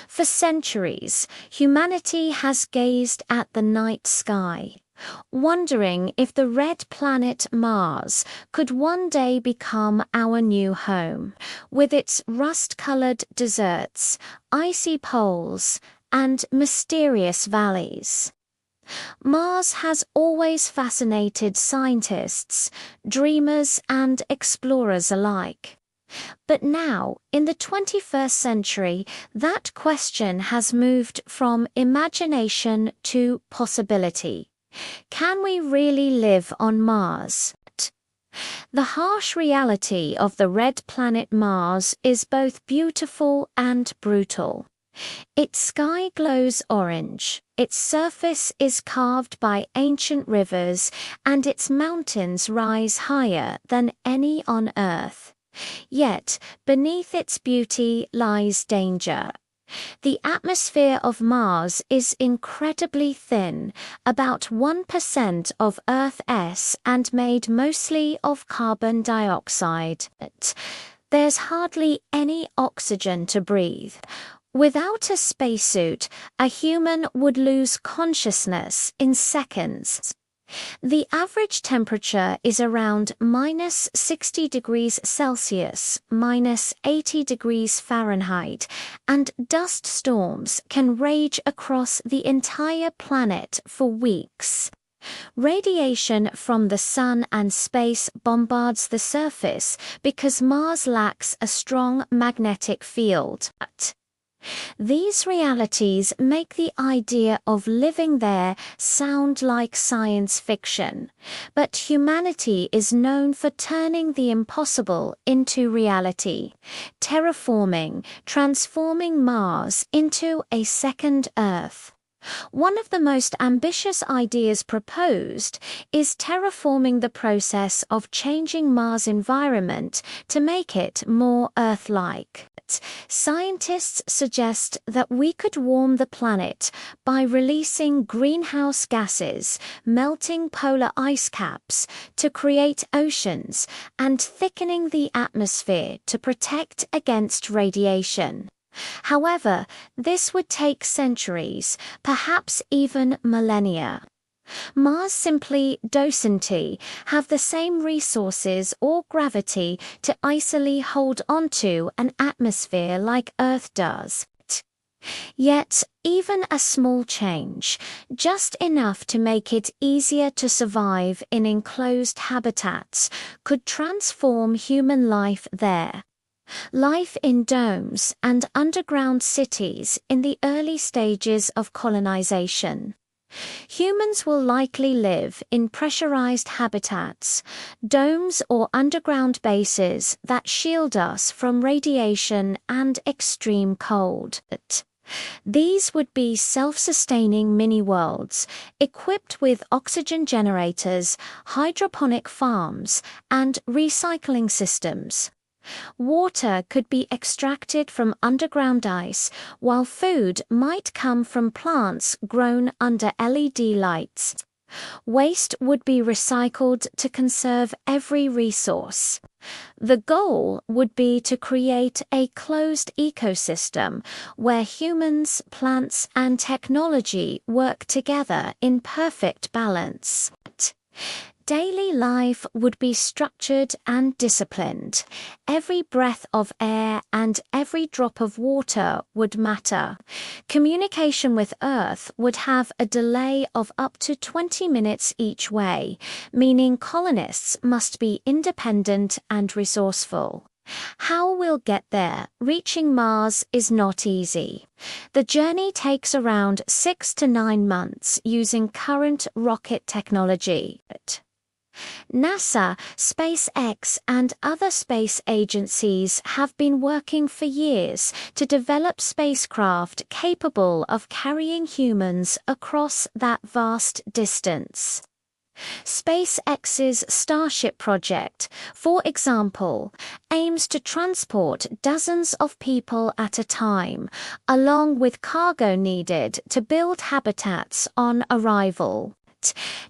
For centuries, humanity has gazed at the night sky, wondering if the red planet Mars could one day become our new home, with its rust-colored deserts, icy poles, and mysterious valleys. Mars has always fascinated scientists, dreamers, and explorers alike. But now, in the 21st century, that question has moved from imagination to possibility. Can we really live on Mars? The harsh reality of the red planet Mars is both beautiful and brutal. Its sky glows orange, its surface is carved by ancient rivers, and its mountains rise higher than any on Earth. Yet, beneath its beauty lies danger. The atmosphere of Mars is incredibly thin, about 1% of Earth's, and made mostly of carbon dioxide. There's hardly any oxygen to breathe. Without a spacesuit, a human would lose consciousness in seconds. The average temperature is around -60 degrees Celsius, -80 degrees Fahrenheit, and dust storms can rage across the entire planet for weeks. Radiation from the sun and space bombards the surface because Mars lacks a strong magnetic field. These realities make the idea of living there sound like science fiction, but humanity is known for turning the impossible into reality, terraforming, transforming Mars into a second Earth. One of the most ambitious ideas proposed is terraforming, the process of changing Mars' environment to make it more Earth-like. Scientists suggest that we could warm the planet by releasing greenhouse gases, melting polar ice caps to create oceans, and thickening the atmosphere to protect against radiation. However, this would take centuries, perhaps even millennia. Mars simply doesn't have the same resources or gravity to easily hold onto an atmosphere like Earth does. Yet, even a small change, just enough to make it easier to survive in enclosed habitats, could transform human life there. Life in domes and underground cities in the early stages of colonization. Humans will likely live in pressurized habitats, domes or underground bases that shield us from radiation and extreme cold. These would be self-sustaining mini-worlds, equipped with oxygen generators, hydroponic farms, and recycling systems. Water could be extracted from underground ice, while food might come from plants grown under LED lights. Waste would be recycled to conserve every resource. The goal would be to create a closed ecosystem where humans, plants, and technology work together in perfect balance. Daily life would be structured and disciplined. Every breath of air and every drop of water would matter. Communication with Earth would have a delay of up to 20 minutes each way, meaning colonists must be independent and resourceful. How we'll get there, reaching Mars, is not easy. The journey takes around 6 to 9 months using current rocket technology. NASA, SpaceX, and other space agencies have been working for years to develop spacecraft capable of carrying humans across that vast distance. SpaceX's Starship project, for example, aims to transport dozens of people at a time, along with cargo needed to build habitats on arrival.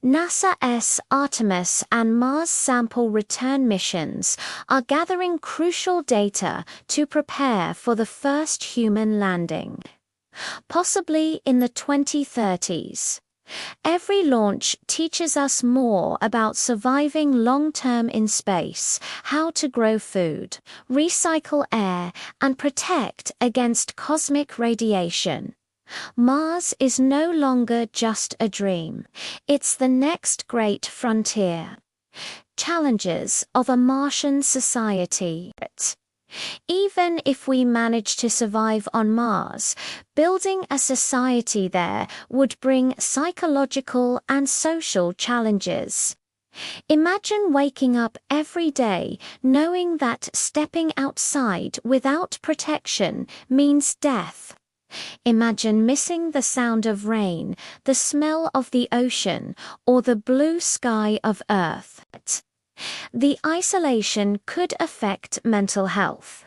NASA's Artemis and Mars sample return missions are gathering crucial data to prepare for the first human landing, possibly in the 2030s. Every launch teaches us more about surviving long-term in space, how to grow food, recycle air, and protect against cosmic radiation. Mars is no longer just a dream. It's the next great frontier. Challenges of a Martian society. Even if we manage to survive on Mars, building a society there would bring psychological and social challenges. Imagine waking up every day knowing that stepping outside without protection means death. Imagine missing the sound of rain, the smell of the ocean, or the blue sky of Earth. The isolation could affect mental health.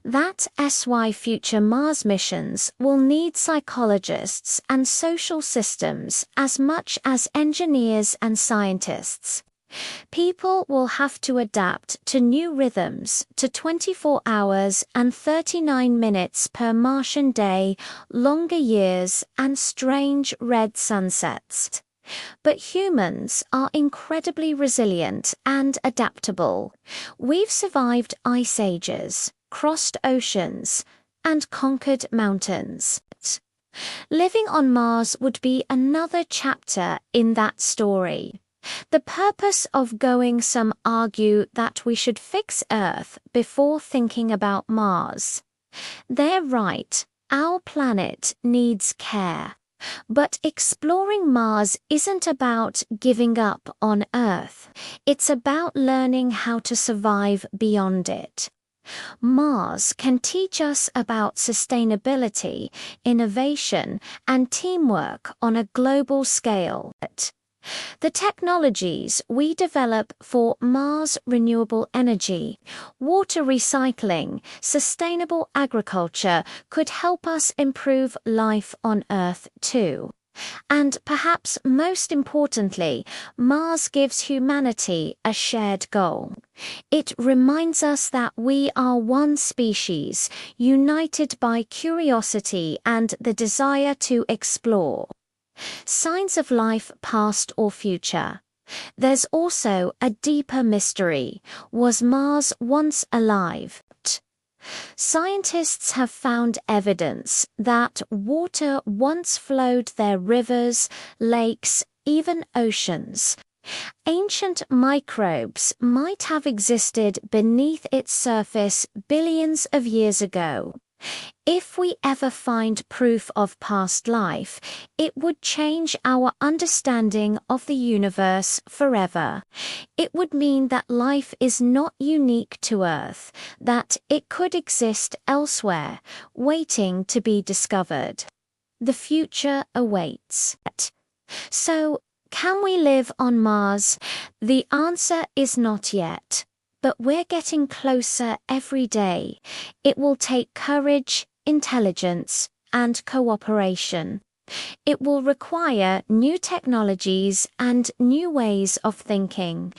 That's why future Mars missions will need psychologists and social systems as much as engineers and scientists. People will have to adapt to new rhythms, to 24 hours and 39 minutes per Martian day, longer years, and strange red sunsets. But humans are incredibly resilient and adaptable. We've survived ice ages, crossed oceans, and conquered mountains. Living on Mars would be another chapter in that story. The purpose of going, some argue that we should fix Earth before thinking about Mars. They're right, our planet needs care. But exploring Mars isn't about giving up on Earth. It's about learning how to survive beyond it. Mars can teach us about sustainability, innovation, and teamwork on a global scale. The technologies we develop for Mars renewable energy, water recycling, sustainable agriculture could help us improve life on Earth too. And perhaps most importantly, Mars gives humanity a shared goal. It reminds us that we are one species, united by curiosity and the desire to explore. Signs of life past or future. There's also a deeper mystery. Was Mars once alive? Scientists have found evidence that water once flowed their rivers, lakes, even oceans. Ancient microbes might have existed beneath its surface billions of years ago. If we ever find proof of past life, it would change our understanding of the universe forever. It would mean that life is not unique to Earth, that it could exist elsewhere, waiting to be discovered. The future awaits. So, can we live on Mars? The answer is not yet. But we're getting closer every day. It will take courage, intelligence, and cooperation. It will require new technologies and new ways of thinking.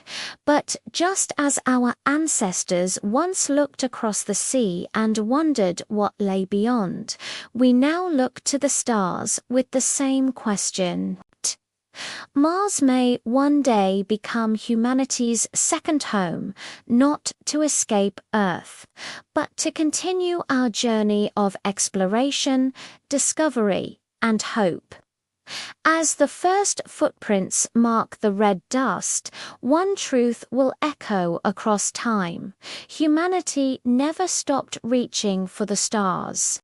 But just as our ancestors once looked across the sea and wondered what lay beyond, we now look to the stars with the same question. Mars may one day become humanity's second home, not to escape Earth, but to continue our journey of exploration, discovery, and hope. As the first footprints mark the red dust, one truth will echo across time. Humanity never stopped reaching for the stars.